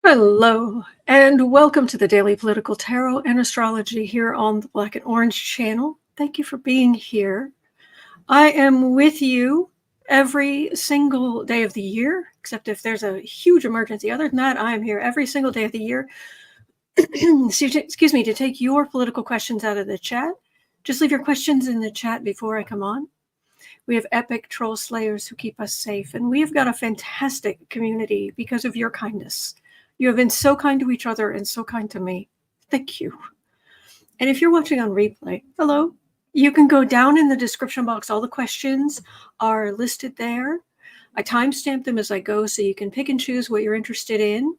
Hello, and welcome to the Daily Political Tarot and Astrology here on the Black and Orange channel. Thank you for being here. I am with you every single day of the year, except if there's a huge emergency. Other than that, I am here every single day of the year. Excuse me, to take your political questions out of the chat. Just leave your questions in the chat before I come on. We have epic troll slayers who keep us safe, and we have got a fantastic community because of your kindness. You have been so kind to each other and so kind to me. Thank you. And if you're watching on replay, hello. You can go down in the description box. All the questions are listed there. I timestamp them as I go, so you can pick and choose what you're interested in.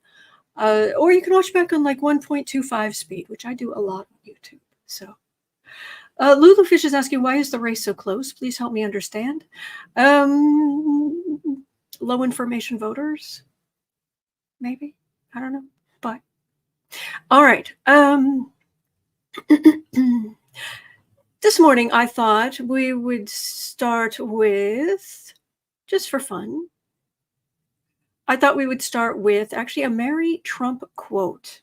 Or you can watch back on like 1.25 speed, which I do a lot on YouTube. So, Lulufish is asking, why is the race so close? Please help me understand. Low information voters, maybe. I don't know, but all right. This morning I thought we would start with, just for fun, I thought we would start with actually a Mary Trump quote,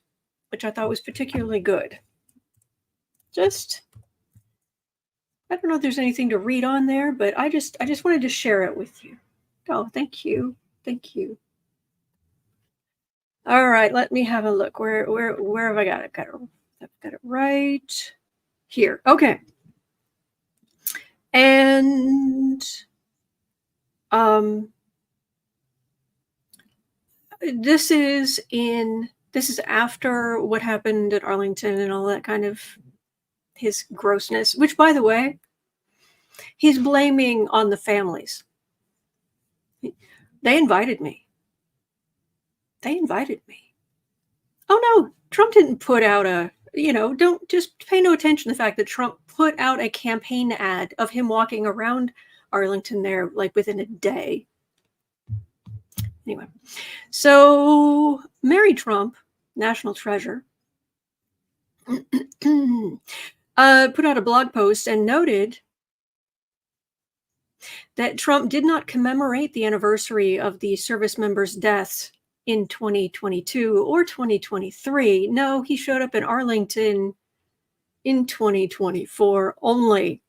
which I thought was particularly good. I don't know if there's anything to read on there, but I just wanted to share it with you. Oh, thank you. Thank you. All right, let me have a look. Where have I got it? I've got it right here. Okay. And this is after what happened at Arlington and all that kind of his grossness, which, by the way, he's blaming on the families. They invited me. Oh no, Trump didn't put out don't just pay no attention to the fact that Trump put out a campaign ad of him walking around Arlington there like within a day. Anyway, so Mary Trump, national treasure, put out a blog post and noted that Trump did not commemorate the anniversary of the service members' deaths in 2022 or 2023. No, he showed up in Arlington in 2024 only.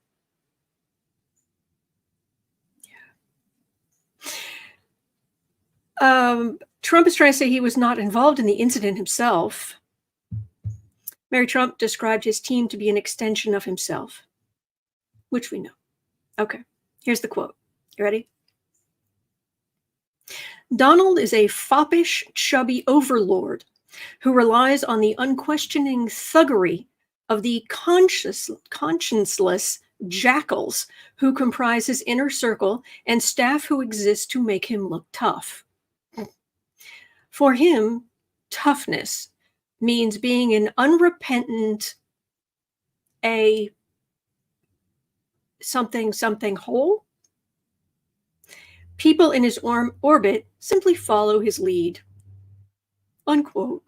Trump is trying to say he was not involved in the incident himself. Mary Trump described his team to be an extension of himself, which we know. Okay, here's the quote. You ready? Donald is a foppish, chubby overlord who relies on the unquestioning thuggery of the conscienceless jackals who comprise his inner circle and staff who exist to make him look tough. For him, toughness means being an unrepentant something whole. People in his orbit simply follow his lead. Unquote.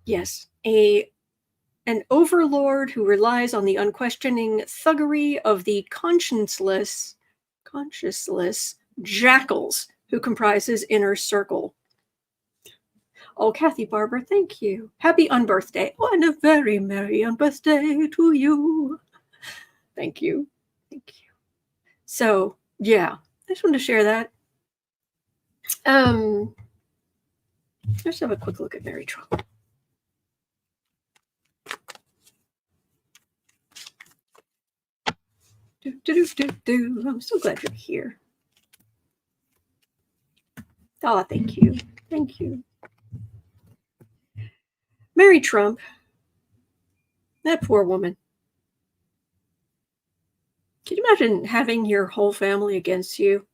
Yes, an overlord who relies on the unquestioning thuggery of the conscienceless jackals who comprise his inner circle. Oh, Kathy Barber, thank you. Happy unbirthday. Oh, and a very merry unbirthday to you. Thank you. Thank you. So, yeah, I just wanted to share that. Let's have a quick look at Mary Trump. I'm so glad you're here. Oh, thank you. Thank you. Mary Trump, that poor woman. Can you imagine having your whole family against you?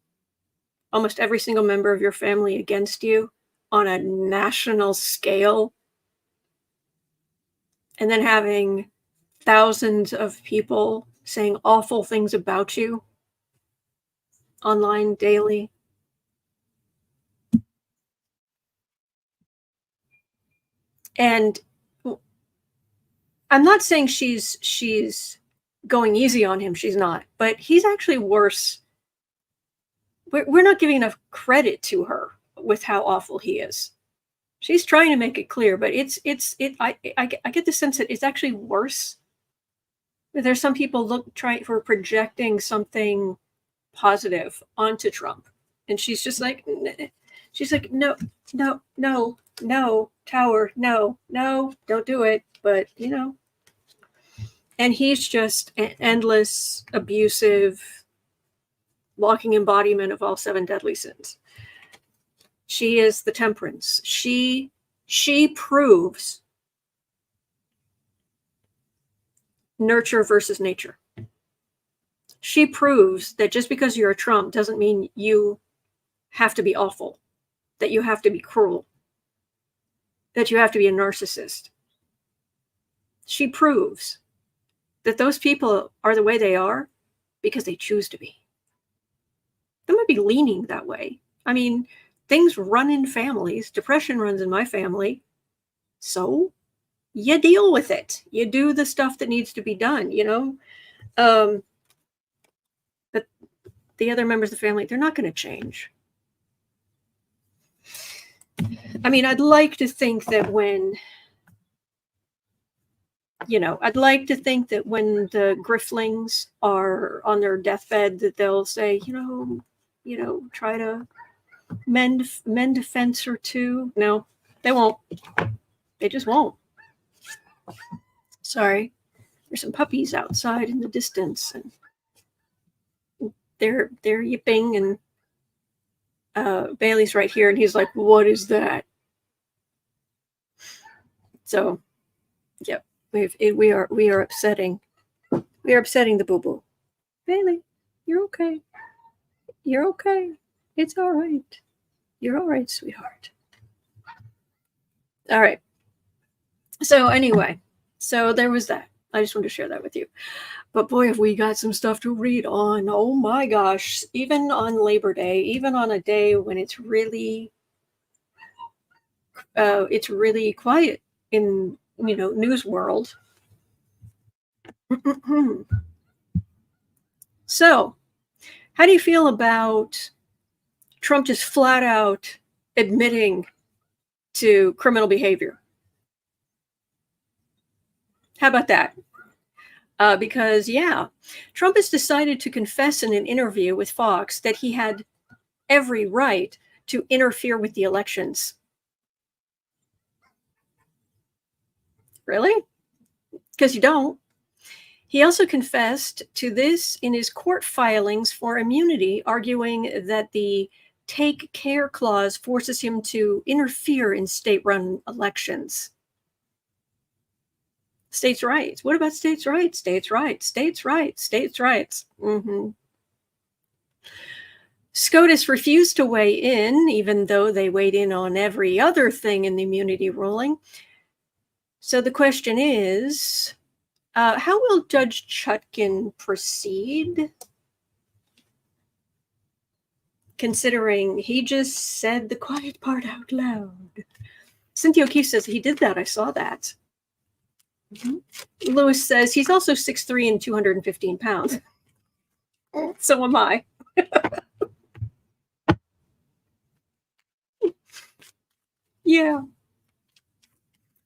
Almost every single member of your family against you on a national scale? And then having thousands of people saying awful things about you online daily? And I'm not saying she's going easy on him. She's not. But he's actually worse. We're not giving enough credit to her. with how awful he is. She's trying to make it clear, but I get the sense that it's actually worse. There's some people trying for projecting something positive onto Trump, and she's just like, no, Tower, no, don't do it. But and he's just an endless, abusive, walking embodiment of all 7 deadly sins. She is the temperance. She proves nurture versus nature. She proves that just because you're a Trump doesn't mean you have to be awful, that you have to be cruel, that you have to be a narcissist. She proves that those people are the way they are because they choose to be. They might be leaning that way. I mean, things run in families. Depression runs in my family. So you deal with it. You do the stuff that needs to be done, But the other members of the family, they're not going to change. I mean, I'd like to think that when the Grifflings are on their deathbed, that they'll say, try to mend a fence or two. No, they won't. They just won't. Sorry. There's some puppies outside in the distance, and they're yipping, and Bailey's right here, and he's like, what is that? So, yep, we are upsetting the boo-boo. Bailey, you're okay. You're okay. It's all right. You're all right, sweetheart. All right. So anyway, so there was that. I just wanted to share that with you. But boy, have we got some stuff to read on. Oh my gosh. Even on Labor Day, even on a day when it's really quiet in, news world. So, how do you feel about Trump just flat out admitting to criminal behavior? How about that? Because, Trump has decided to confess in an interview with Fox that he had every right to interfere with the elections. Really? Because you don't. He also confessed to this in his court filings for immunity, arguing that the Take Care clause forces him to interfere in state-run elections. States' rights. What about states' rights? States' rights. States' rights. States' rights. SCOTUS refused to weigh in, even though they weighed in on every other thing in the immunity ruling. So the question is, how will Judge Chutkin proceed? Considering he just said the quiet part out loud. Cynthia O'Keefe says he did that. I saw that. Lewis says he's also 6'3" and 215 pounds. So am I. Yeah.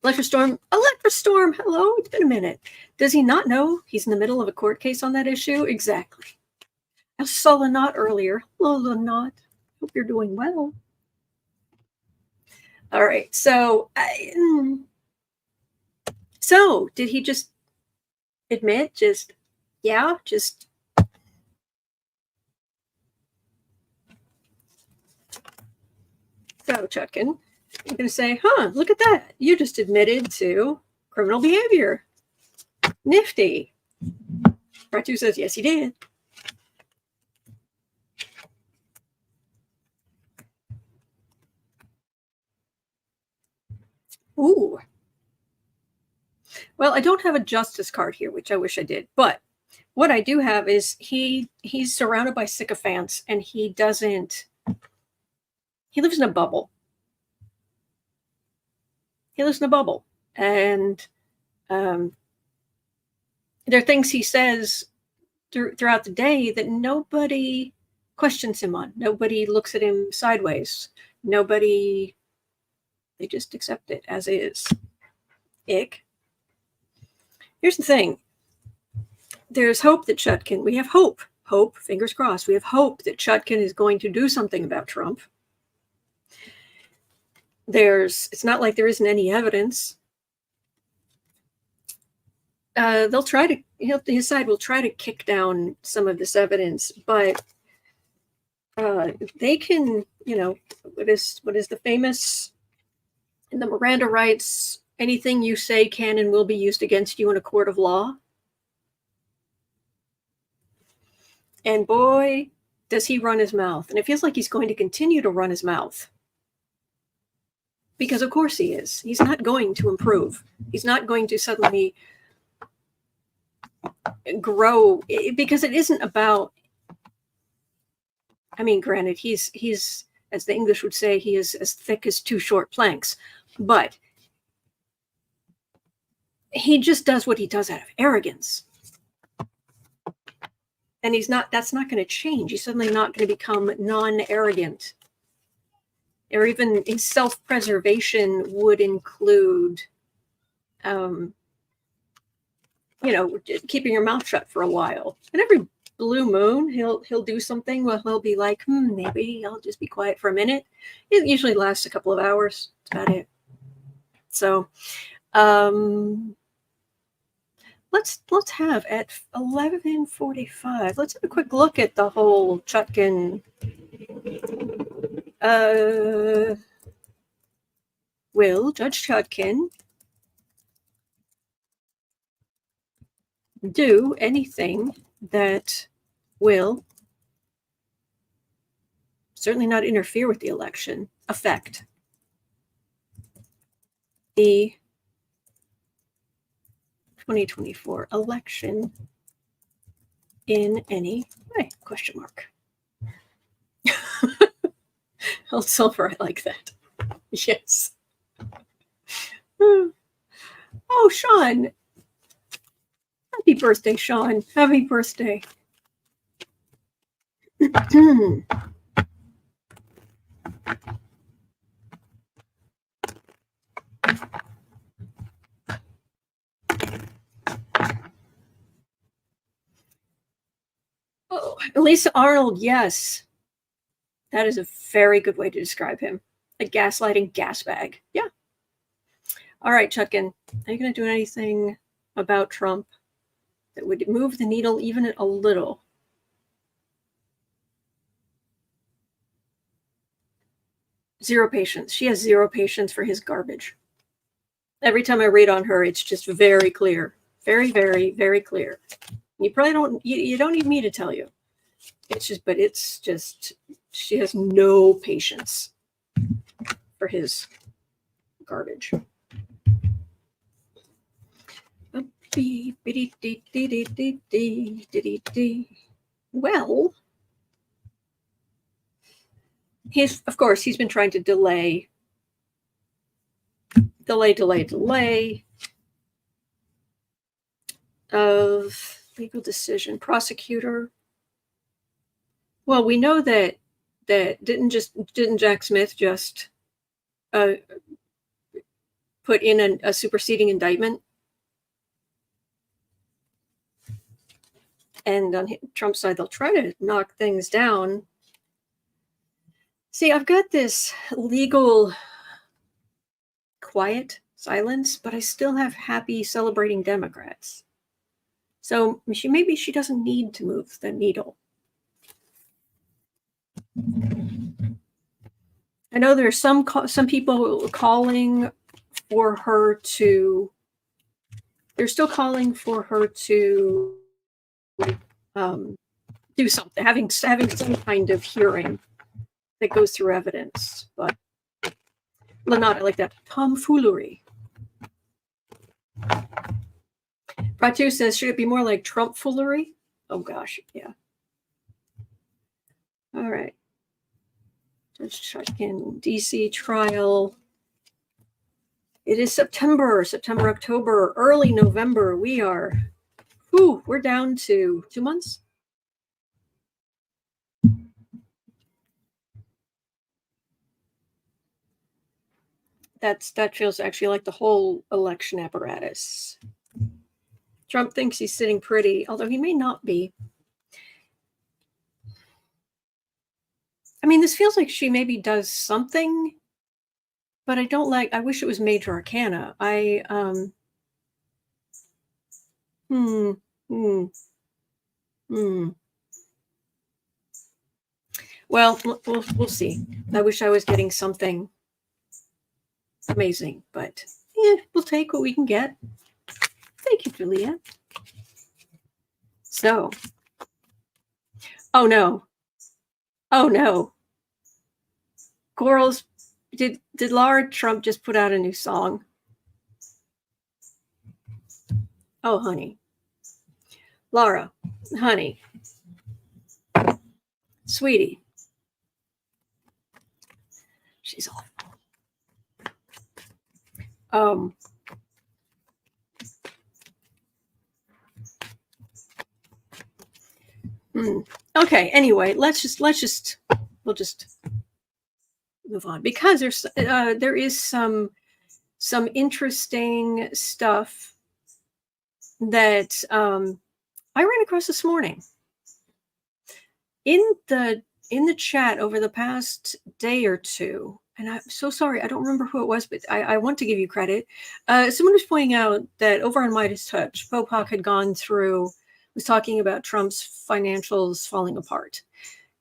Elector Storm, hello, it's been a minute. Does he not know he's in the middle of a court case on that issue? Exactly. I saw Lanat earlier. Hello, Lanat. Hope you're doing well. All right, so did he just admit, so Chutkin, you're going to say, look at that. You just admitted to criminal behavior. Nifty. Part 2 says, yes, he did. Ooh. Well, I don't have a justice card here, which I wish I did. But what I do have is he's surrounded by sycophants, and he lives in a bubble. He lives in a bubble. And there are things he says throughout the day that nobody questions him on. Nobody looks at him sideways. Nobody, they just accept it as is. Ick. Here's the thing. There's hope that Chutkan, we have hope, fingers crossed, we have hope that Chutkan is going to do something about Trump. It's not like there isn't any evidence. They'll try to, his side will try to kick down some of this evidence, but they can, what is the famous, in the Miranda rights, anything you say can and will be used against you in a court of law. And boy, does he run his mouth. And it feels like he's going to continue to run his mouth. Because of course he is. He's not going to improve. He's not going to suddenly grow, because it isn't about, I mean, granted, he's, as the English would say, he is as thick as two short planks, but he just does what he does out of arrogance. And that's not going to change. He's suddenly not going to become non-arrogant. Or even his self-preservation would include, keeping your mouth shut for a while. And every blue moon, he'll do something where he'll be like, maybe I'll just be quiet for a minute. It usually lasts a couple of hours. That's about it. So, let's have at 11:45. Let's have a quick look at the whole Chutkan. Will Judge Chutkan do anything that will certainly not interfere with the election, affect the 2024 election in any way? Question mark. Old Silver, I like that. Yes. Oh, Sean. Happy birthday, Sean. Happy birthday. Oh, Lisa Arnold, yes. That is a very good way to describe him. A gaslighting gas bag. Yeah. All right, Chutkan, are you going to do anything about Trump that would move the needle even a little? Zero patience. She has zero patience for his garbage. Every time I read on her, it's just very clear. Very, very, very clear. You probably don't, you don't need me to tell you. It's just, she has no patience for his garbage. Well, he's been trying to delay of legal decision. Prosecutor. Well, we know that didn't Jack Smith just put in a superseding indictment? And on Trump's side, they'll try to knock things down. See, I've got this legal quiet silence, but I still have happy celebrating Democrats. So maybe she doesn't need to move the needle. I know there's some people calling for her to. They're still calling for her to do something, having some kind of hearing that goes through evidence. But Lanat, I like that tomfoolery. Pratu says, should it be more like Trump foolery? Oh gosh, yeah. All right. Judge Chutkan, DC trial. It is September, October, early November. We're down to 2 months. that feels actually like the whole election apparatus. Trump thinks he's sitting pretty, although he may not be. I mean, this feels like she maybe does something, but I wish it was major arcana. Hmm. Hmm. Hmm. Well, we'll see. I wish I was getting something amazing, but we'll take what we can get. Thank you, Julia. So, oh no, girls, did Laura Trump just put out a new song? Oh, honey, Laura, honey, sweetie, she's awful. Okay. Anyway, we'll just move on, because there is some interesting stuff that I ran across this morning in the chat over the past day or two. And I'm so sorry, I don't remember who it was, but I want to give you credit. Someone was pointing out that over on Midas Touch, Popak had was talking about Trump's financials falling apart.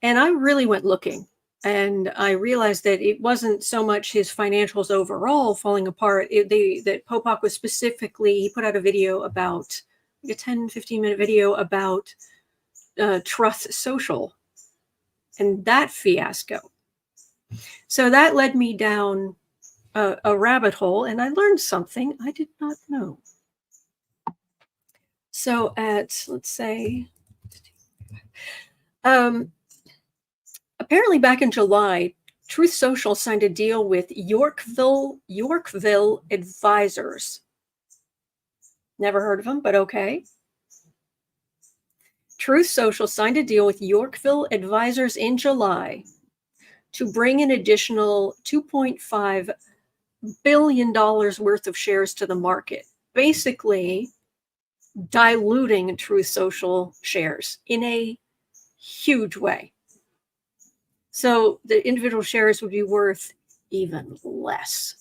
And I really went looking, and I realized that it wasn't so much his financials overall falling apart. That Popak was he put out a video about, like a 10-15 minute video about Truth Social and that fiasco. So that led me down a rabbit hole, and I learned something I did not know. So let's say, apparently back in July, Truth Social signed a deal with Yorkville Advisors. Never heard of them, but okay. Truth Social signed a deal with Yorkville Advisors in July to bring an additional $2.5 billion worth of shares to the market, basically diluting Truth Social shares in a huge way. So the individual shares would be worth even less.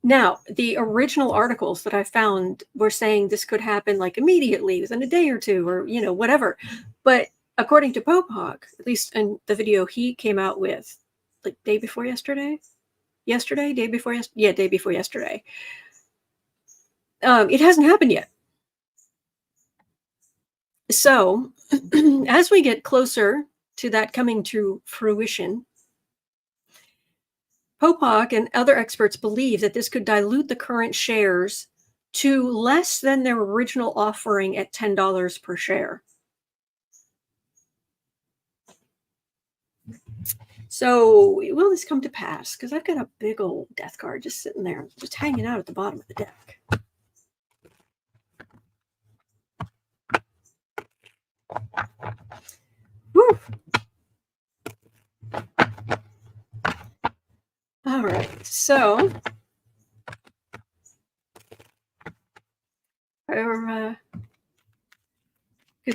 Now, the original articles that I found were saying this could happen like immediately, within a day or two, or whatever. But according to Popak, at least in the video he came out with, like day before yesterday, day before yesterday, it hasn't happened yet. So as we get closer to that coming to fruition, Popak and other experts believe that this could dilute the current shares to less than their original offering at $10 per share. So will this come to pass? Because I've got a big old death card just sitting there, just hanging out at the bottom of the deck. Whew. All right, so it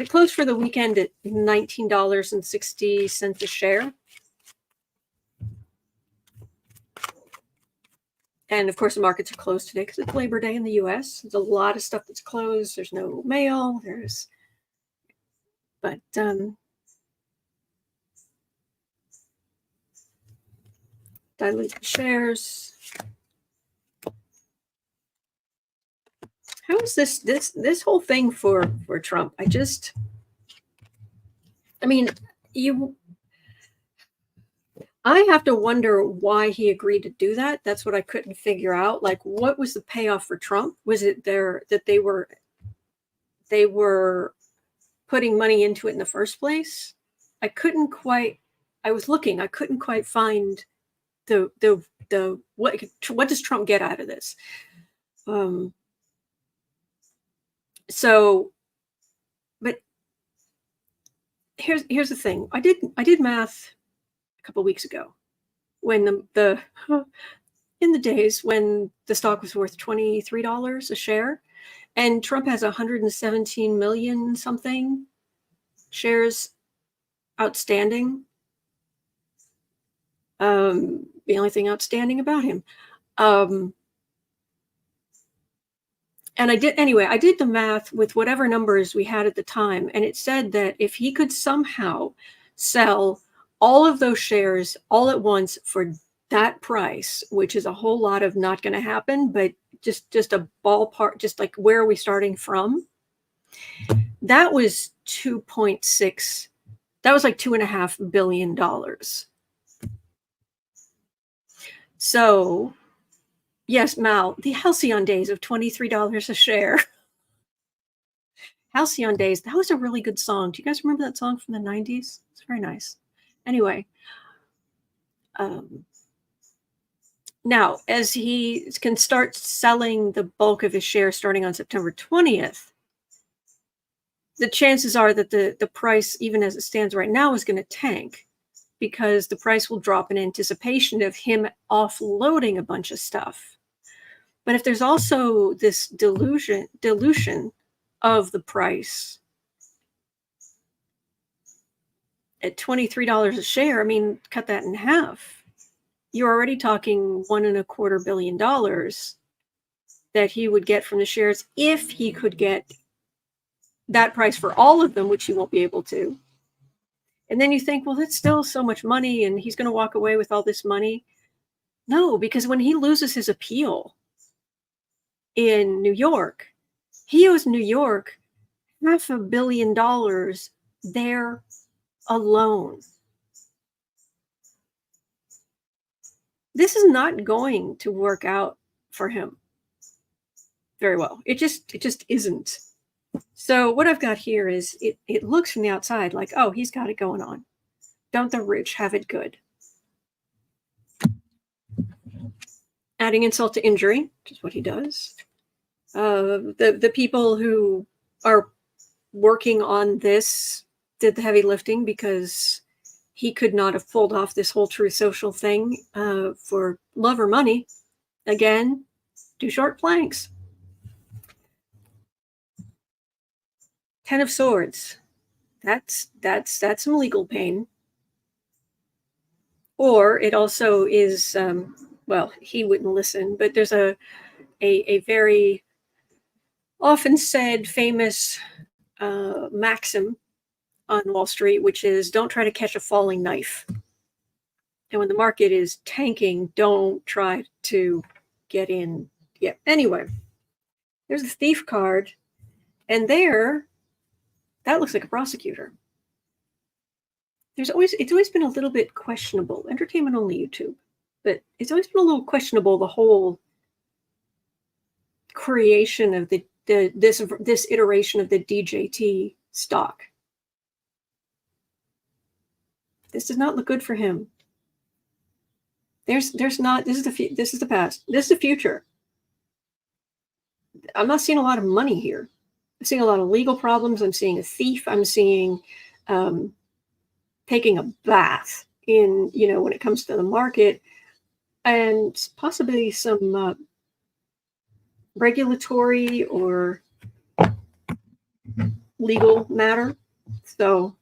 closed for the weekend at $19.60 a share. And of course, the markets are closed today because it's Labor Day in the US. There's a lot of stuff that's closed. There's no mail. But dilute shares. How is this whole thing for Trump? I have to wonder why he agreed to do that. That's what I couldn't figure out. Like, what was the payoff for Trump? Was it that they were putting money into it in the first place? I was looking, I couldn't quite find what does Trump get out of this? So, but here's the thing. I did math a couple weeks ago. when the in the days when the stock was worth $23 a share, and Trump has 117 million something shares outstanding. The only thing outstanding about him. And I did the math with whatever numbers we had at the time, and it said that if he could somehow sell all of those shares all at once for that price, which is a whole lot of not going to happen, but just a ballpark, just like where are we starting from? That was 2.6. That was like $2.5 billion. So, yes, Mal, the halcyon days of $23 a share. Halcyon days. That was a really good song. Do you guys remember that song from the 90s? It's very nice. Anyway, now, as he can start selling the bulk of his shares starting on September 20th, the chances are that the price, even as it stands right now, is going to tank, because the price will drop in anticipation of him offloading a bunch of stuff. But if there's also this dilution of the price at $23 a share, I mean, cut that in half. You're already talking $1.25 billion that he would get from the shares if he could get that price for all of them, which he won't be able to. And then you think, well, that's still so much money, and he's going to walk away with all this money. No, because when he loses his appeal in New York, he owes New York $500 million there alone. This is not going to work out for him very well. It just isn't. So what I've got here is it looks from the outside like, oh, he's got it going on. Don't the rich have it good? Adding insult to injury, which is what he does. The people who are working on this did the heavy lifting, because he could not have pulled off this whole Truth Social thing for love or money. Again, do short planks. 10 of Swords. That's some legal pain. Or it also is, well, he wouldn't listen, but there's a very often said famous maxim on Wall Street, which is don't try to catch a falling knife. And when the market is tanking, don't try to get in. Yeah. Anyway, there's a thief card, and that looks like a prosecutor. It's always been a little bit questionable. Entertainment only YouTube, but it's always been a little questionable, the whole creation of this iteration of the DJT stock. This does not look good for him. There's not. This is the past. This is the future. I'm not seeing a lot of money here. I'm seeing a lot of legal problems. I'm seeing a thief. I'm seeing taking a bath in, when it comes to the market, and possibly some regulatory or legal matter. So,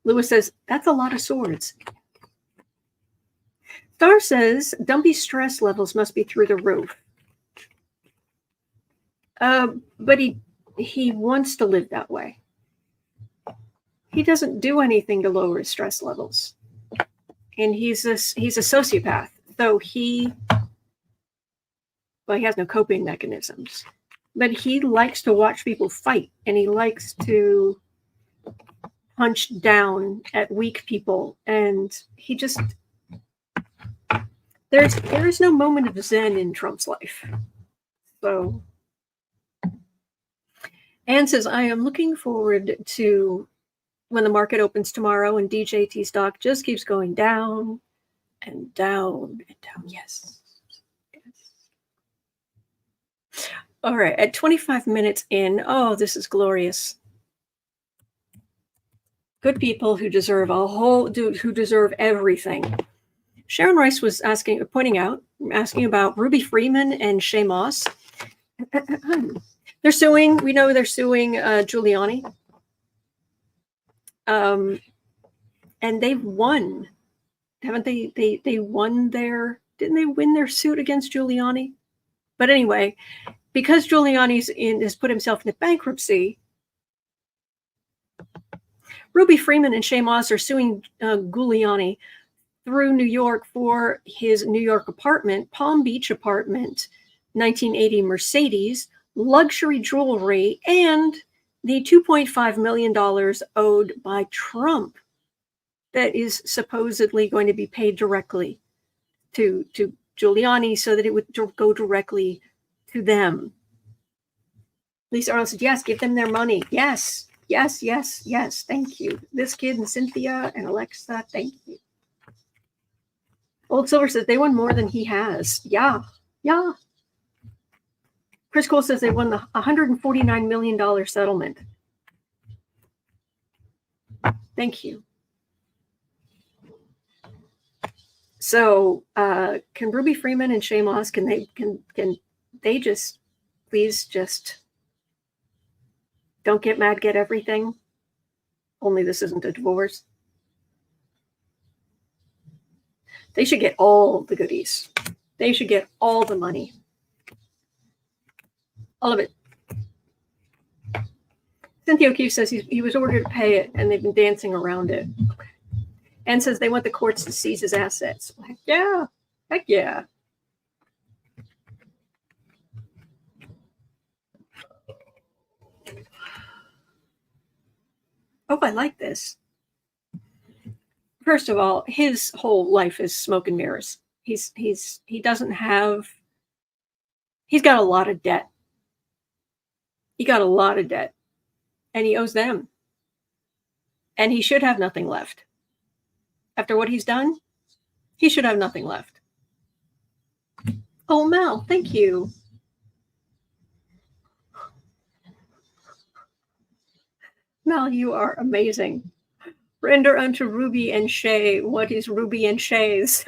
Lewis says, that's a lot of swords. Star says, Dumpy's stress levels must be through the roof. But he wants to live that way. He doesn't do anything to lower his stress levels. And he's a sociopath. So he has no coping mechanisms. But he likes to watch people fight, and he likes to punch down at weak people. And he just... There is no moment of zen in Trump's life. So... Anne says, I am looking forward to when the market opens tomorrow and DJT stock just keeps going down and down and down. Yes. All right. At 25 minutes in, oh, this is glorious. Good people who deserve who deserve everything. Sharon Rice was asking about Ruby Freeman and Shea Moss. They're suing. We know they're suing Giuliani. And they've won, haven't they? They won didn't they win their suit against Giuliani? But anyway, because Giuliani's has put himself into bankruptcy, Ruby Freeman and Shea Moss are suing Ghouliani through New York for his New York apartment, Palm Beach apartment, 1980 Mercedes, luxury jewelry, and the $2.5 million owed by Trump that is supposedly going to be paid directly to Giuliani so that it would go directly to them. Lisa Arnold said, yes, give them their money. Yes, yes, yes, yes. Thank you. This kid and Cynthia and Alexa, thank you. Old Silver says they won more than he has. Yeah, yeah. Chris Cole says they won the $149 million settlement. Thank you. So can Ruby Freeman and Shea Moss, can they just please just don't get mad, get everything? Only this isn't a divorce. They should get all the goodies. They should get all the money. All of it. Cynthia O'Keefe says he was ordered to pay it, and they've been dancing around it. And says they want the courts to seize his assets. Heck yeah. Heck yeah. Oh, I like this. First of all, his whole life is smoke and mirrors. He's got a lot of debt. He got a lot of debt, and he owes them. And he should have nothing left. After what he's done, he should have nothing left. Oh, Mel, thank you. Mel, you are amazing. Render unto Ruby and Shea what is Ruby and Shea's.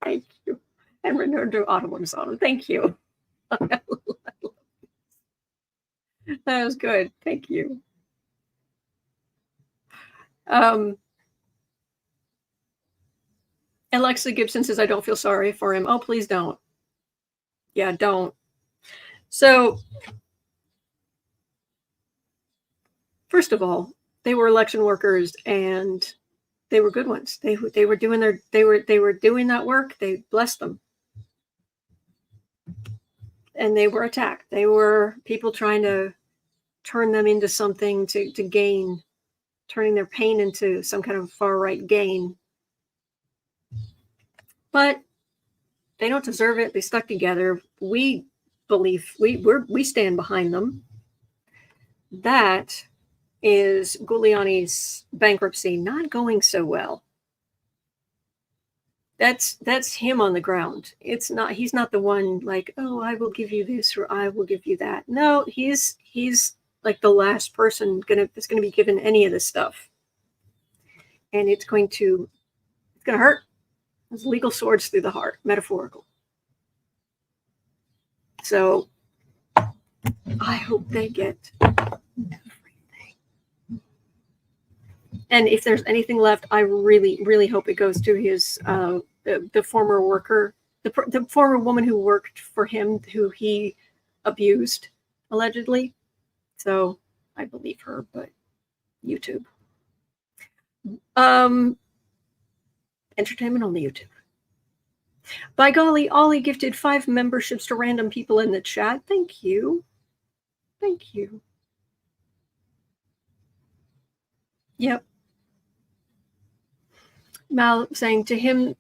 Thank you. And render unto Autumn Song. Thank you. That was good. Thank you. Alexa Gibson says, I don't feel sorry for him. Oh, please don't. Yeah, don't. So, first of all, they were election workers, and they were good ones. They were doing doing that work. They blessed them, and they were attacked. They were people trying to turn them into something to gain, turning their pain into some kind of far right gain. But they don't deserve it. They stuck together. We believe we stand behind them. That is Giuliani's bankruptcy not going so well. That's him on the ground. It's not. He's not the one like, oh, I will give you this or I will give you that. No, he's like the last person that's gonna be given any of this stuff, and it's gonna hurt. It's legal swords through the heart, metaphorical. So I hope they get everything. And if there's anything left, I really, really hope it goes to his the former worker, the former woman who worked for him, who he abused allegedly. So I believe her, but YouTube. Entertainment on the YouTube. By golly, Ollie gifted 5 memberships to random people in the chat. Thank you. Thank you. Yep. Mal saying, to him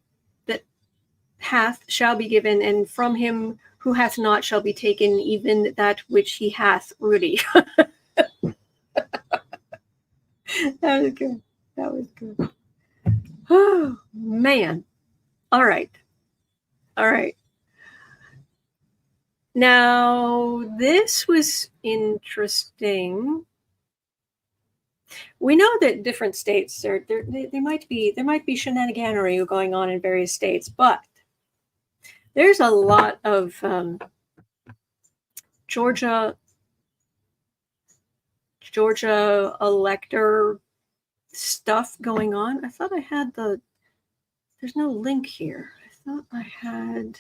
that hath shall be given, and from him who hath not shall be taken even that which he hath. Rudy. That was good. That was good. Oh, man. All right. All right. Now, this was interesting. We know that different states there might be shenaniganery going on in various states, but there's a lot of Georgia elector stuff going on. I thought I had there's no link here. I thought I had,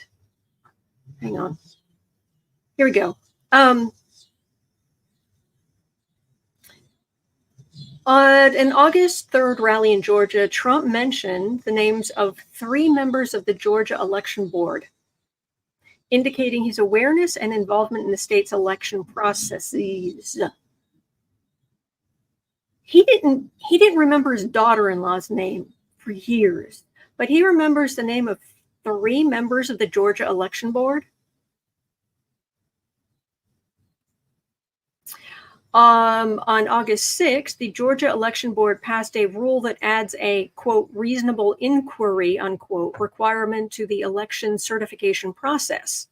hang on. Here we go. At an August 3rd rally in Georgia, Trump mentioned the names of 3 members of the Georgia Election Board, indicating his awareness and involvement in the state's election processes. He didn't remember his daughter-in-law's name for years, but he remembers the name of 3 members of the Georgia Election Board. On August 6th, the Georgia Election Board passed a rule that adds a, quote, reasonable inquiry, unquote, requirement to the election certification process.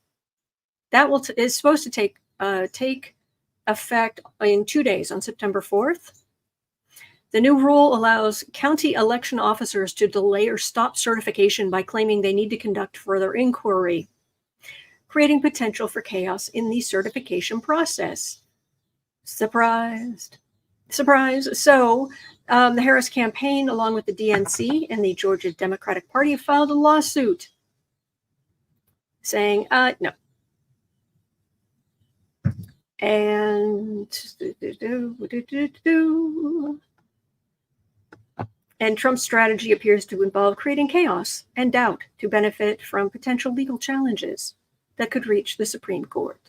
That is supposed to take effect in 2 days, on September 4th. The new rule allows county election officers to delay or stop certification by claiming they need to conduct further inquiry, creating potential for chaos in the certification process. Surprised. Surprise. So the Harris campaign, along with the DNC and the Georgia Democratic Party, have filed a lawsuit saying, no. And Trump's strategy appears to involve creating chaos and doubt to benefit from potential legal challenges that could reach the Supreme Court.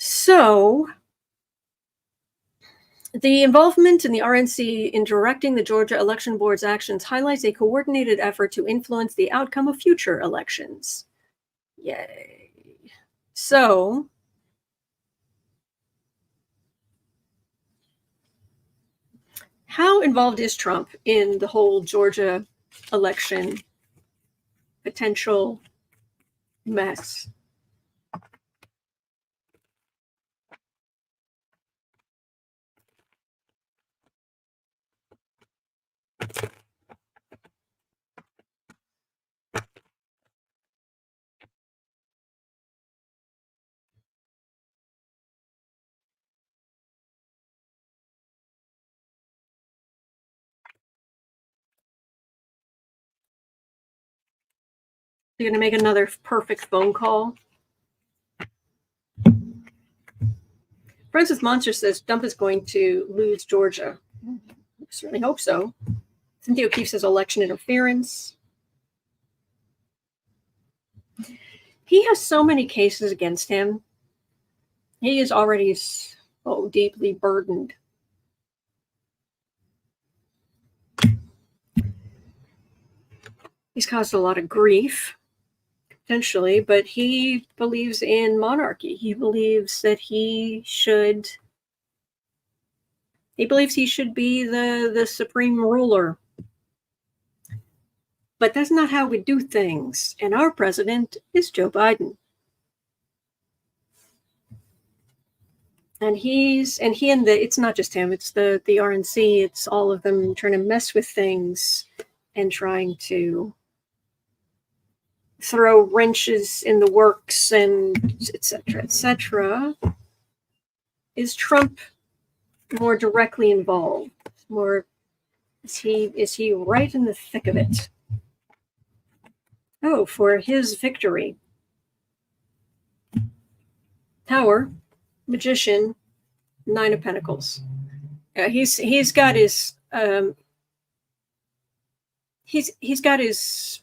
So, the involvement in the RNC in directing the Georgia Election Board's actions highlights a coordinated effort to influence the outcome of future elections. Yay. So, how involved is Trump in the whole Georgia election potential mess? You're going to make another perfect phone call. Francis Monster says Dump is going to lose Georgia. I certainly hope so. Cynthia O'Keefe says election interference. He has so many cases against him. He is already so deeply burdened. He's caused a lot of grief, potentially, but he believes in monarchy. He believes that he should be the supreme ruler. But that's not how we do things. And our president is Joe Biden. And it's not just him, it's the RNC, it's all of them trying to mess with things and trying to throw wrenches in the works and et cetera. Is Trump more directly involved? Is he right in the thick of it? Oh, for his victory. Tower, Magician, 9 of Pentacles. He's got his he's got his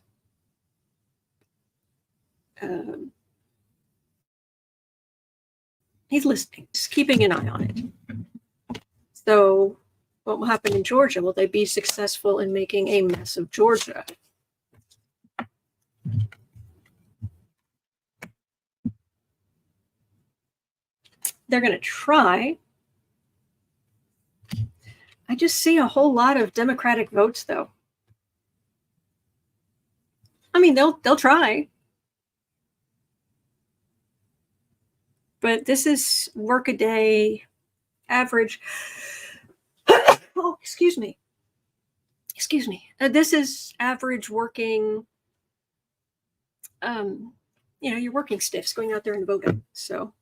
he's listening, just keeping an eye on it. So what will happen in Georgia? Will they be successful in making a mess of Georgia? They're going to try. I just see a whole lot of Democratic votes, though. I mean, they'll try. But this is work-a-day average. Oh, excuse me. This is average working, your working stiffs going out there and voting. So.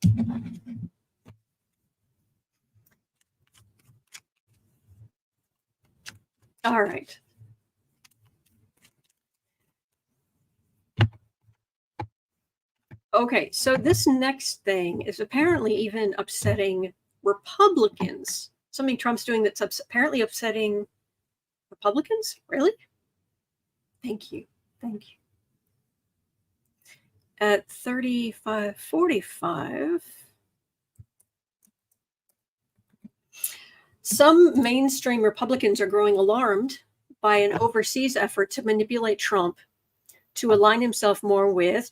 All right. Okay, so this next thing is apparently even upsetting Republicans. Something Trump's doing that's apparently upsetting Republicans? Really? Thank you. At 35:45, some mainstream Republicans are growing alarmed by an overseas effort to manipulate Trump to align himself more with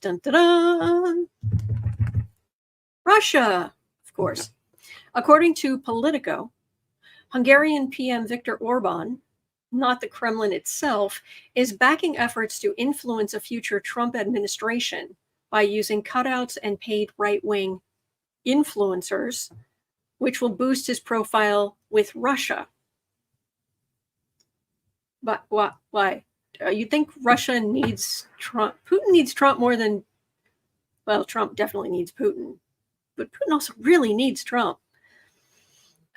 Russia, of course. According to Politico, Hungarian PM Viktor Orbán, not the Kremlin itself, is backing efforts to influence a future Trump administration by using cutouts and paid right-wing influencers, which will boost his profile with Russia. But why? You think Russia needs Trump? Putin needs Trump more than, well, Trump definitely needs Putin, but Putin also really needs Trump.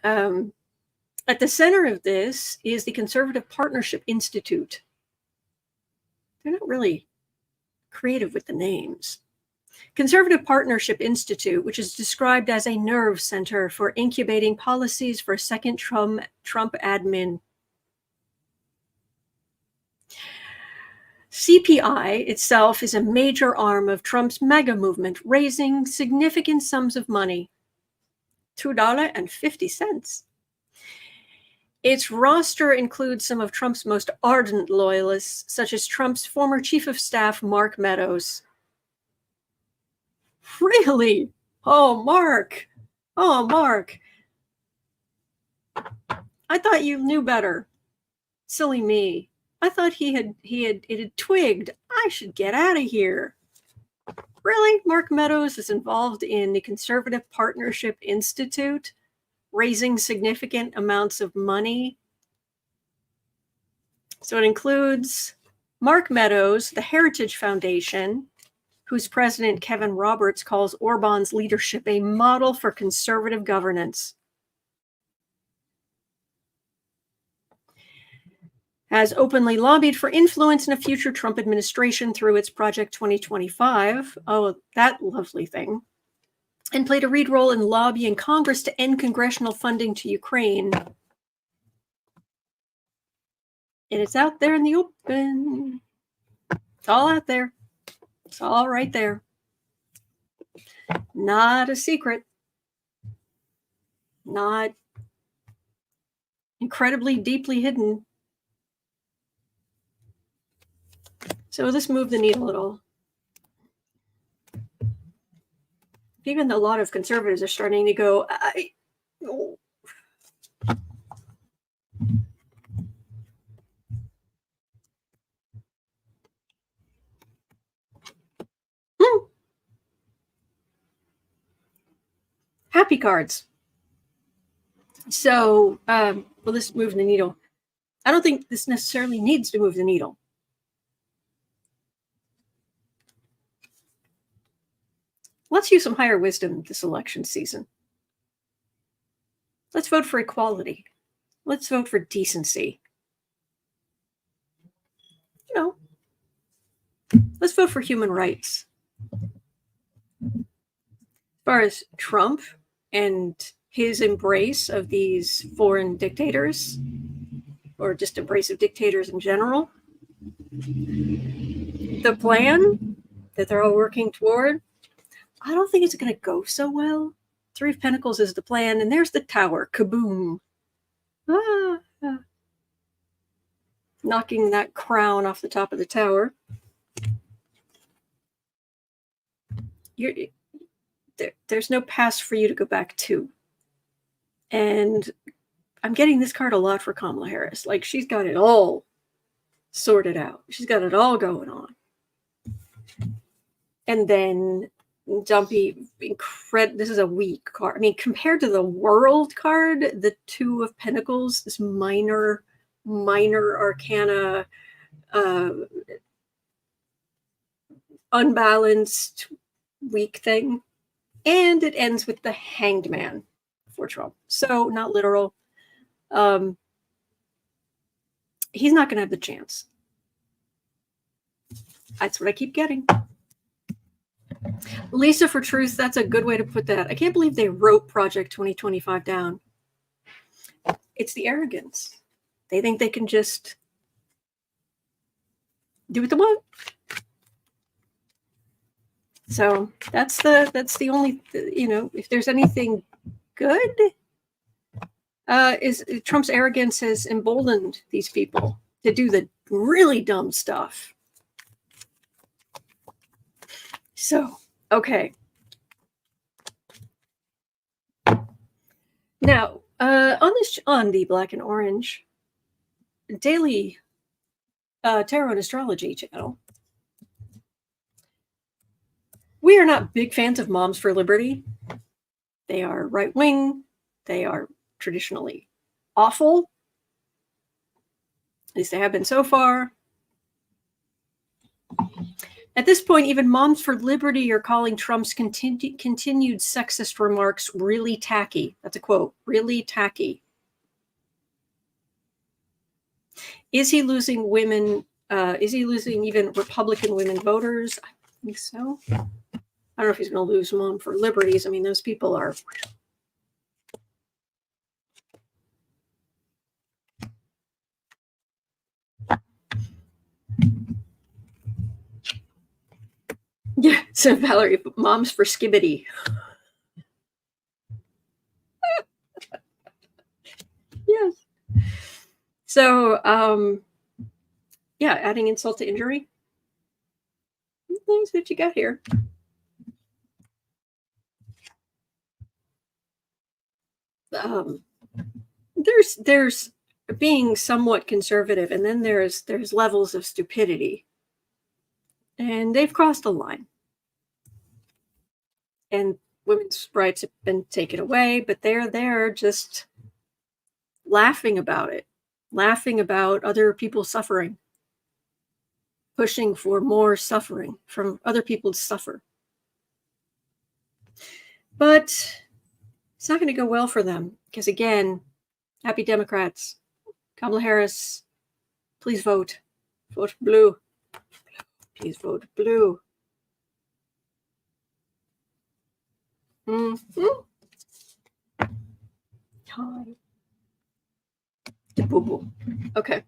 At the center of this is the Conservative Partnership Institute. They're not really creative with the names. Conservative Partnership Institute, which is described as a nerve center for incubating policies for a second Trump admin. CPI itself is a major arm of Trump's MAGA movement, raising significant sums of money. $2.50. Its roster includes some of Trump's most ardent loyalists, such as Trump's former chief of staff, Mark Meadows. Really? Oh, Mark. I thought you knew better. Silly me. I thought it had twigged. I should get out of here. Really? Mark Meadows is involved in the Conservative Partnership Institute, raising significant amounts of money. So it includes Mark Meadows, the Heritage Foundation, whose president, Kevin Roberts, calls Orbán's leadership a model for conservative governance. Has openly lobbied for influence in a future Trump administration through its Project 2025. Oh, that lovely thing. And played a lead role in lobbying Congress to end congressional funding to Ukraine. And it's out there in the open. It's all out there. It's all right there. Not a secret. Not incredibly deeply hidden. So this moved the needle at all. Even though a lot of conservatives are starting to go, happy cards. So, this moved the needle. I don't think this necessarily needs to move the needle. Let's use some higher wisdom this election season. Let's vote for equality. Let's vote for decency. Let's vote for human rights. As far as Trump and his embrace of these foreign dictators, or just embrace of dictators in general, the plan that they're all working toward, I don't think it's going to go so well. Three of Pentacles is the plan, and there's the tower. Kaboom. Knocking that crown off the top of the tower. There's no past for you to go back to. And I'm getting this card a lot for Kamala Harris. Like, she's got it all sorted out. She's got it all going on. And then Dumpy, this is a weak card. I mean, compared to the World card, the Two of Pentacles, this minor arcana, unbalanced, weak thing. And it ends with the Hanged Man for Trump. So not literal. He's not going to have the chance. That's what I keep getting. Lisa for Truth, that's a good way to put that. I can't believe they wrote Project 2025 down. It's the arrogance. They think they can just do what they want. So that's the only, if there's anything good, is Trump's arrogance has emboldened these people to do the really dumb stuff. So, okay. Now, on the Black and Orange Daily Tarot and Astrology channel, we are not big fans of Moms for Liberty. They are right-wing. They are traditionally awful. At least they have been so far. At this point, even Moms for Liberty are calling Trump's continued sexist remarks really tacky. That's a quote, really tacky. Is he losing women? Is he losing even Republican women voters? I think so. I don't know if he's going to lose Mom for Liberties. I mean, those people are... Yeah, so Valerie, Moms for Skibbity. Yes. So, yeah, adding insult to injury. That's what you got here. There's being somewhat conservative, and then there's levels of stupidity. And they've crossed a line. And women's rights have been taken away, but they're there just laughing about it, laughing about other people suffering, pushing for more suffering from other people to suffer. But it's not going to go well for them because, again, happy Democrats, Kamala Harris, please vote. Vote blue. Please vote blue. Mm-hmm. Hi. Okay.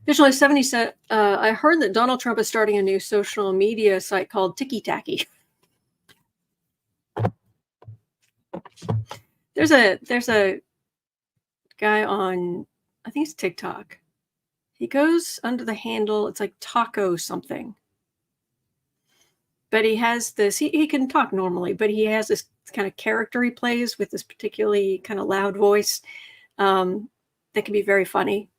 Additionally, 70 said, I heard that Donald Trump is starting a new social media site called Tiki Tacky. There's a guy on, I think it's TikTok. He goes under the handle, it's like Taco something. But he has this, he can talk normally, but he has this kind of character he plays with this particularly kind of loud voice that can be very funny.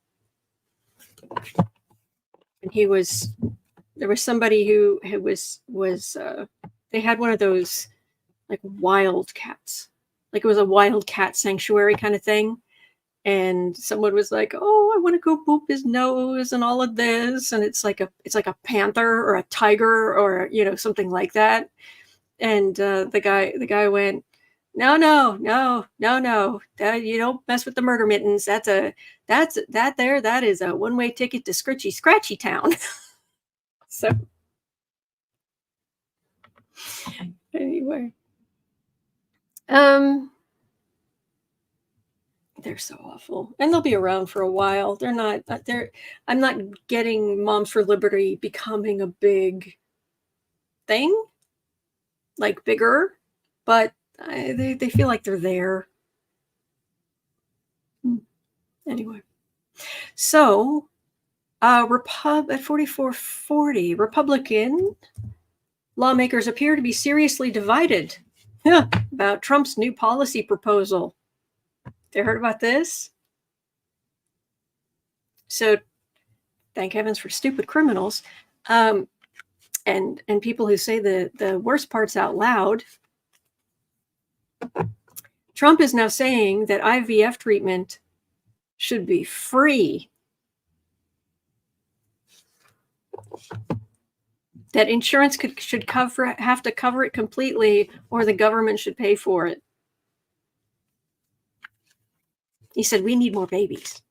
And there was somebody who was they had one of those like wild cats. Like it was a wild cat sanctuary kind of thing. And someone was like, oh, I want to go boop his nose and all of this. And it's like a panther or a tiger or, something like that. And the guy went, no. You don't mess with the murder mittens. That is a one-way ticket to Scratchy Town. So anyway. They're so awful, and they'll be around for a while. I'm not getting Moms for Liberty becoming a big thing, like bigger, but they feel like they're there. Anyway, so at 4440, Republican lawmakers appear to be seriously divided about Trump's new policy proposal. They heard about this? So, thank heavens for stupid criminals. and people who say the worst parts out loud. Trump is now saying that IVF treatment should be free, that insurance should have to cover it completely, or the government should pay for it. He said, we need more babies.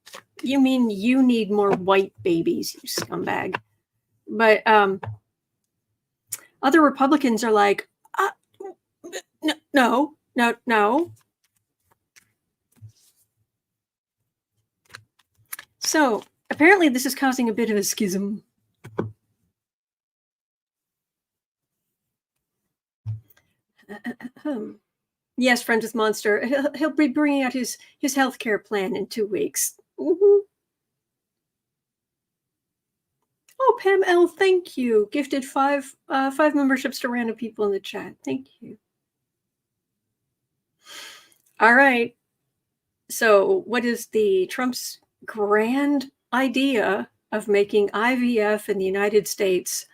You mean you need more white babies, you scumbag. But other Republicans are like, no. So apparently this is causing a bit of a schism. Yes, Friends with Monster. He'll be bringing out his healthcare plan in 2 weeks. Mm-hmm. Oh, Pam L, thank you. Gifted five memberships to random people in the chat. Thank you. All right. So what is the Trump's grand idea of making IVF in the United States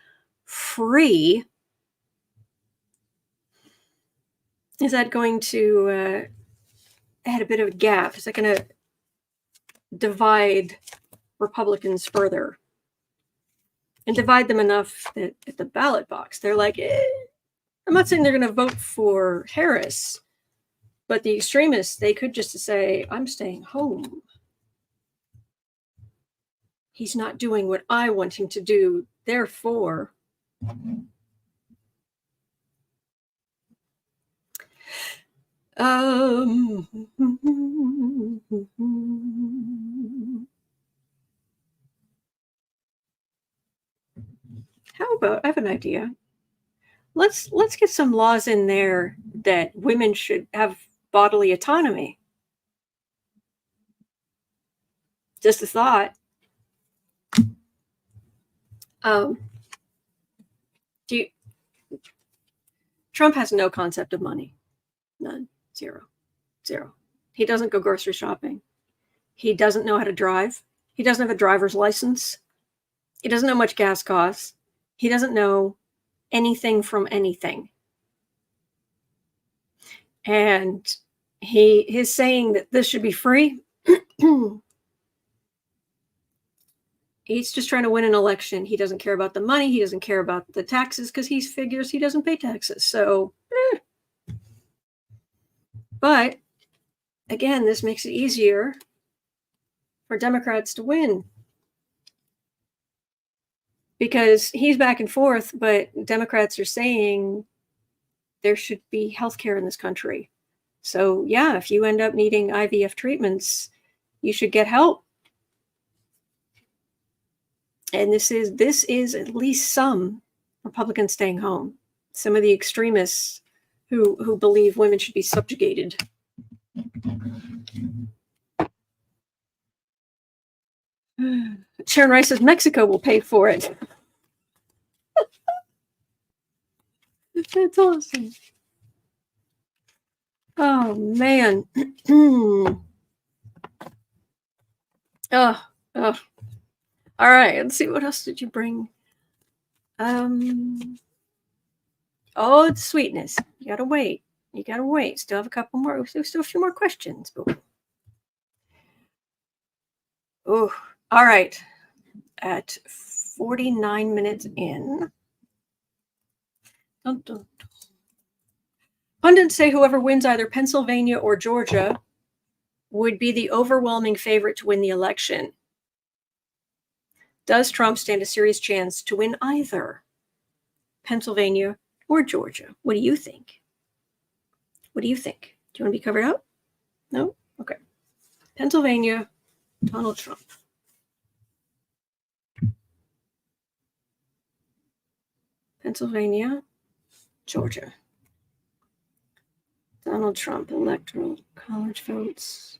free? Is that going to add a bit of a gap? Is that going to divide Republicans further? And divide them enough that at the ballot box, they're like, I'm not saying they're going to vote for Harris, but the extremists, they could just say, I'm staying home. He's not doing what I want him to do. Therefore, how about, I have an idea. Let's get some laws in there that women should have bodily autonomy. Just a thought. Trump has no concept of money. None. Zero. He doesn't go grocery shopping. He doesn't know how to drive. He doesn't have a driver's license. He doesn't know much gas costs. He doesn't know anything from anything. And he is saying that this should be free. He's just trying to win an election. He doesn't care about the money. He doesn't care about the taxes because he figures he doesn't pay taxes. So, But again, this makes it easier for Democrats to win. Because he's back and forth, but Democrats are saying there should be health care in this country. So yeah, if you end up needing IVF treatments, you should get help. And this is at least some Republicans staying home. Some of the extremists who believe women should be subjugated. Sharon Rice says Mexico will pay for it. That's awesome. Oh man. Oh. All right, let's see, what else did you bring? Oh, it's sweetness. You gotta wait. Still have a couple more. Still a few more questions. Oh, all right. At 49 minutes in. Dun, dun, dun. Pundits say whoever wins either Pennsylvania or Georgia would be the overwhelming favorite to win the election. Does Trump stand a serious chance to win either Pennsylvania or Georgia? What do you think? Do you want to be covered up? No? Okay. Pennsylvania, Donald Trump. Pennsylvania, Georgia. Donald Trump, electoral college votes.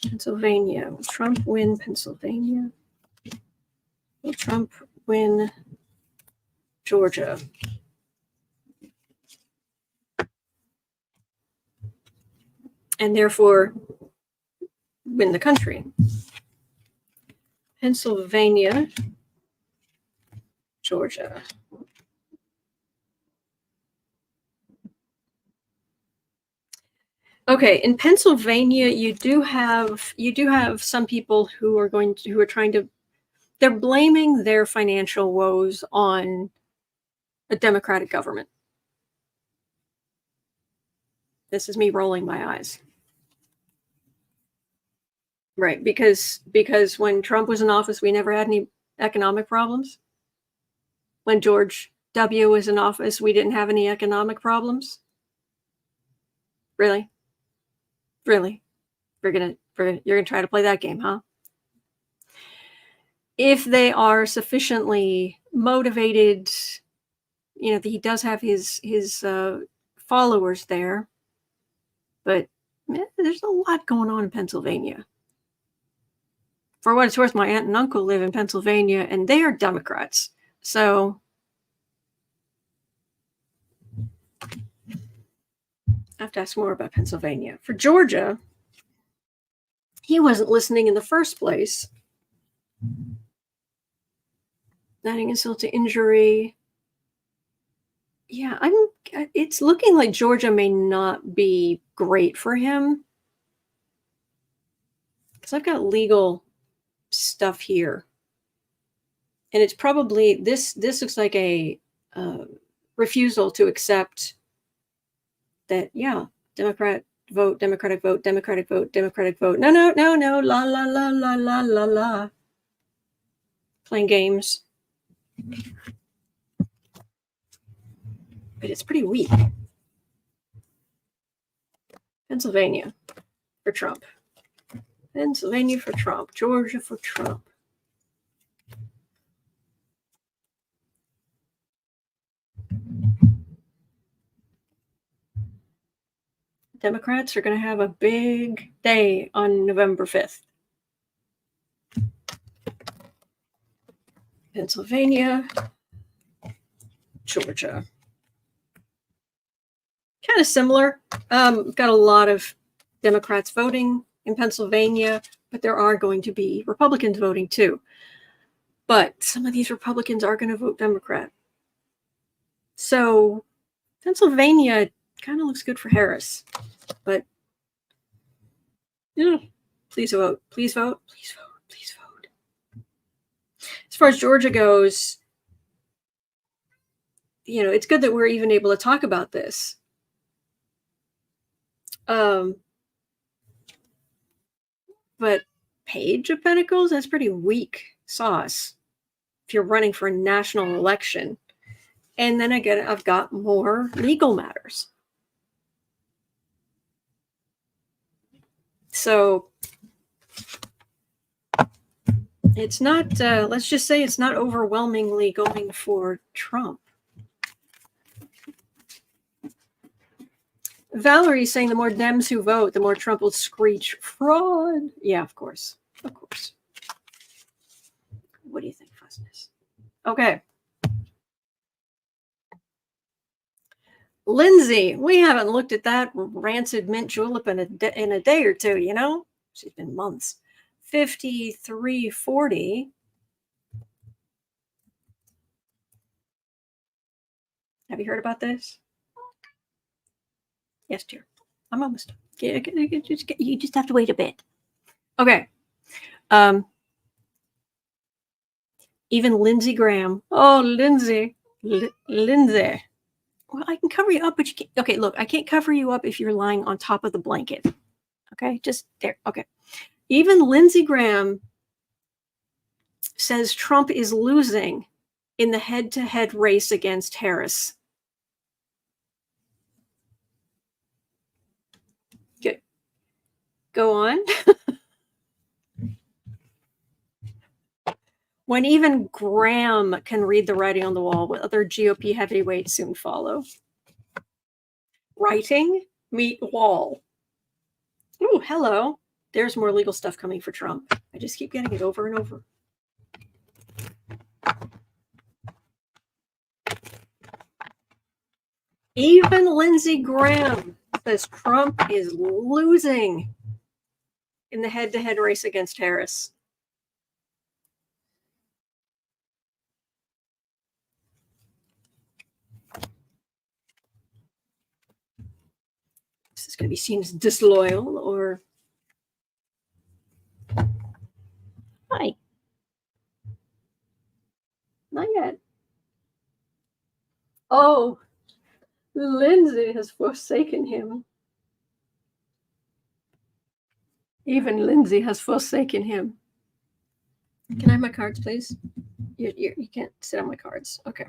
Pennsylvania. Will Trump win Pennsylvania? Will Trump win Georgia? And therefore win the country. Pennsylvania, Georgia. Okay, in Pennsylvania, you do have some people who are trying to, they're blaming their financial woes on a Democratic government. This is me rolling my eyes. Right, because when Trump was in office, we never had any economic problems. When George W. was in office, we didn't have any economic problems. Really? Really? You're gonna try to play that game, huh? If they are sufficiently motivated, he does have his followers there, but there's a lot going on in Pennsylvania. For what it's worth, my aunt and uncle live in Pennsylvania, and they are Democrats. So I have to ask more about Pennsylvania. For Georgia, he wasn't listening in the first place. Adding insult to injury. Yeah, it's looking like Georgia may not be great for him. Because I've got legal stuff here. And it's probably, this looks like a refusal to accept that, yeah, Democratic vote, Democratic vote, Democratic vote, Democratic vote. No, la, la, la, la, la, la, la. Playing games. But it's pretty weak. Pennsylvania for Trump. Pennsylvania for Trump. Georgia for Trump. Democrats are going to have a big day on November 5th. Pennsylvania, Georgia. Kind of similar. Got a lot of Democrats voting in Pennsylvania, but there are going to be Republicans voting too. But some of these Republicans are going to vote Democrat. So Pennsylvania kind of looks good for Harris. But yeah, please vote. Please vote. Please vote. Please vote. As far as Georgia goes, it's good that we're even able to talk about this. But Page of Pentacles, that's pretty weak sauce if you're running for a national election. And then again, I've got more legal matters. So it's not, let's just say it's not overwhelmingly going for Trump. Valerie's saying the more Dems who vote, the more Trump will screech fraud. Yeah, of course. Of course. What do you think, Fussness? Okay. Lindsay, we haven't looked at that rancid mint julep in a day or two, She's been months. 53.40. Have you heard about this? Yes, dear. I'm almost done. You just have to wait a bit. Okay. Even Lindsay Graham. Oh, Lindsay. Lindsay. Well, I can cover you up, but you can't. Okay, look, I can't cover you up if you're lying on top of the blanket. Okay, just there. Okay. Even Lindsey Graham says Trump is losing in the head-to-head race against Harris. Good. Go on. When even Graham can read the writing on the wall, what other GOP heavyweights soon follow? Writing, meet wall. Oh, hello. There's more legal stuff coming for Trump. I just keep getting it over and over. Even Lindsey Graham says Trump is losing in the head-to-head race against Harris. This is going to be seen as disloyal or... Hi. Not yet. Oh, Lindsay has forsaken him. Even Lindsay has forsaken him. Can I have my cards, please? You can't sit on my cards. Okay.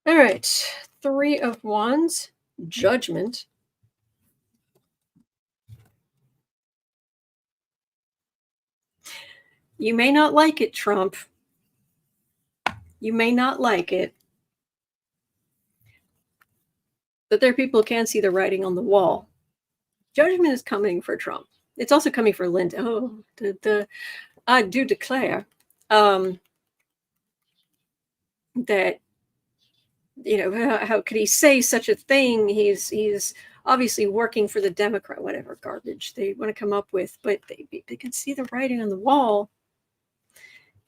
All right. 3 of Wands, Judgment. You may not like it, Trump. You may not like it. But there are people who can't see the writing on the wall. Judgment is coming for Trump. It's also coming for Lindsay. Oh, I do declare that, you know, how could he say such a thing? He's obviously working for the Democrat, whatever garbage they want to come up with, but they can see the writing on the wall.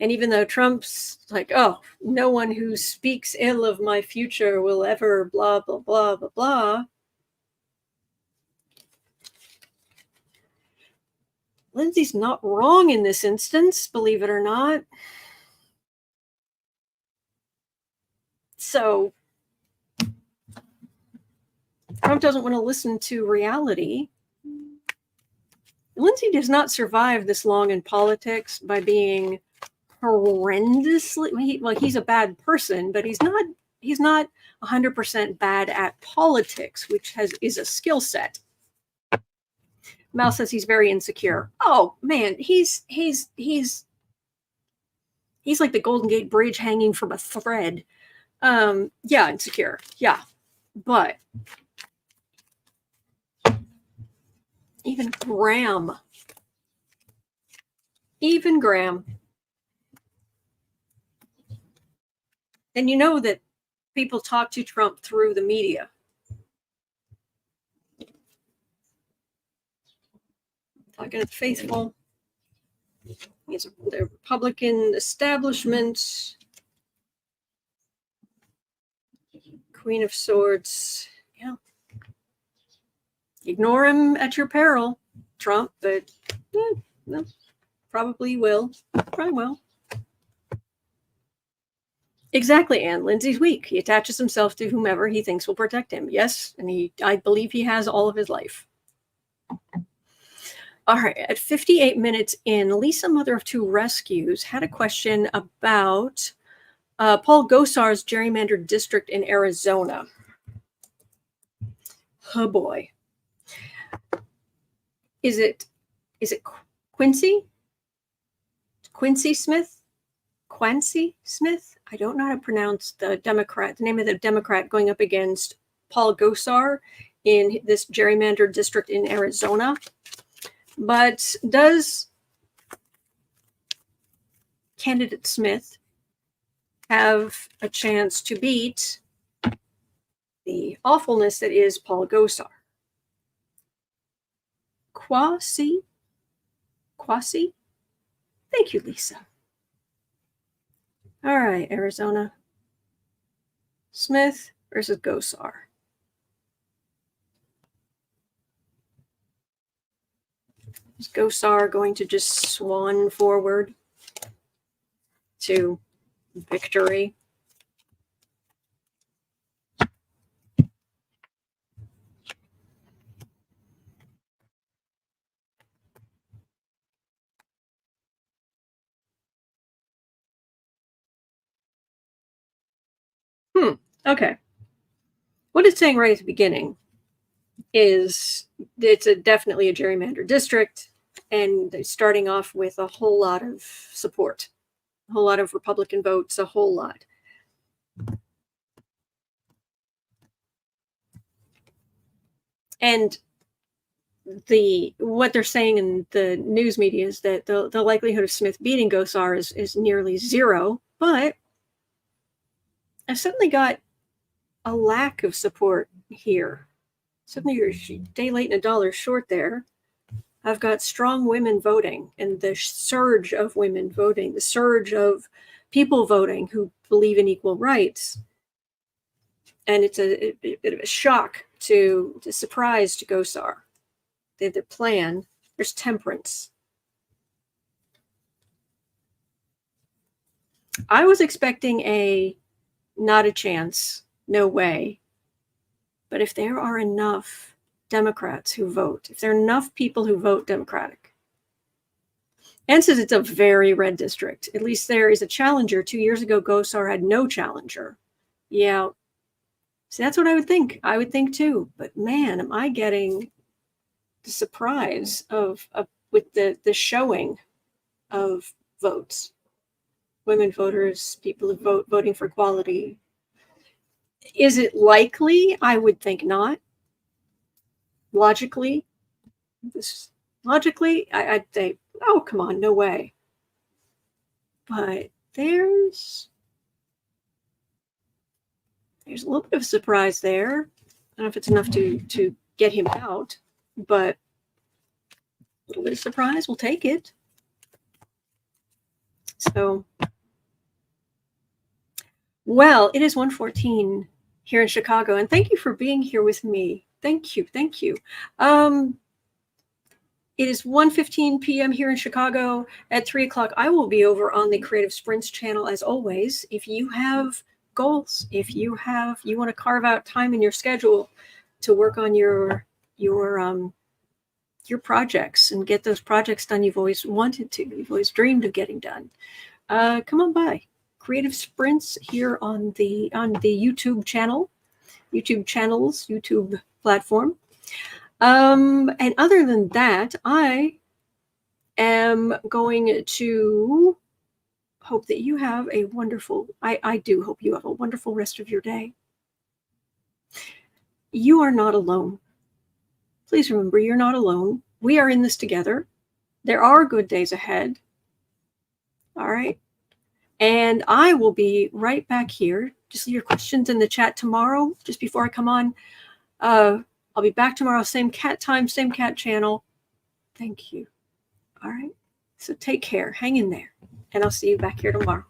And even though Trump's like, oh, no one who speaks ill of my future will ever blah, blah, blah, blah, blah. Lindsay's not wrong in this instance, believe it or not. So Trump doesn't want to listen to reality. Lindsay does not survive this long in politics by being horrendously, well, he's a bad person, but he's not 100% bad at politics, which is a skill set. Mal says he's very insecure. Oh man, he's like the Golden Gate Bridge hanging from a thread. Yeah, insecure. Yeah, but even Graham. And you know that people talk to Trump through the media. Talking to the faithful. He's the Republican establishment. Queen of Swords. Yeah. Ignore him at your peril, Trump, but no, probably will. Probably will. Exactly, Anne. Lindsay's weak. He attaches himself to whomever he thinks will protect him. Yes, and I believe he has all of his life. All right, at 58 minutes in, Lisa, mother of 2 rescues, had a question about Paul Gosar's gerrymandered district in Arizona. Oh boy. Is it Quincy? Quincy Smith? Quacy Smith? I don't know how to pronounce the name of the Democrat going up against Paul Gosar in this gerrymandered district in Arizona. But does candidate Smith have a chance to beat the awfulness that is Paul Gosar? Quacy? Thank you, Lisa. All right, Arizona. Smith versus Gosar. Is Gosar going to just swan forward to victory? Okay. What it's saying right at the beginning is it's definitely a gerrymandered district, and they're starting off with a whole lot of support, a whole lot of Republican votes, a whole lot. And what they're saying in the news media is that the likelihood of Smith beating Gosar is nearly 0, but I've suddenly got a lack of support here. Suddenly you're a day late and a dollar short there. I've got strong women voting, and the surge of women voting, the surge of people voting who believe in equal rights. And it's a bit of a shock to surprise to Gosar. They have their plan. There's temperance. I was expecting a not a chance, no way. But if there are enough Democrats who vote, if there are enough people who vote Democratic, and since it's a very red district, at least there is a challenger. 2 years ago, Gosar had no challenger. Yeah. See, that's what I would think. I would think too. But man, am I getting the surprise of with the showing of votes. Women voters, people who voting for equality. Is it likely? I would think not. Logically, I'd say, oh, come on, no way. But there's a little bit of a surprise there. I don't know if it's enough to get him out, but a little bit of surprise, we'll take it. So, well, it is 1:14 here in Chicago, and thank you for being here with me. Thank you. It is 1:15 p.m. here in Chicago. At 3 o'clock, I will be over on the Creative Sprints channel as always. If you have goals, if you want to carve out time in your schedule to work on your projects and get those projects done you've always wanted to, you've always dreamed of getting done, come on by Creative Sprints here on the YouTube platform. And other than that, I am going to hope that you have a wonderful, I do hope you have a wonderful rest of your day. You are not alone. Please remember, you're not alone. We are in this together. There are good days ahead. All right. And I will be right back here. Just leave your questions in the chat tomorrow, just before I come on. I'll be back tomorrow, same cat time, same cat channel. Thank you. All right. So take care. Hang in there. And I'll see you back here tomorrow.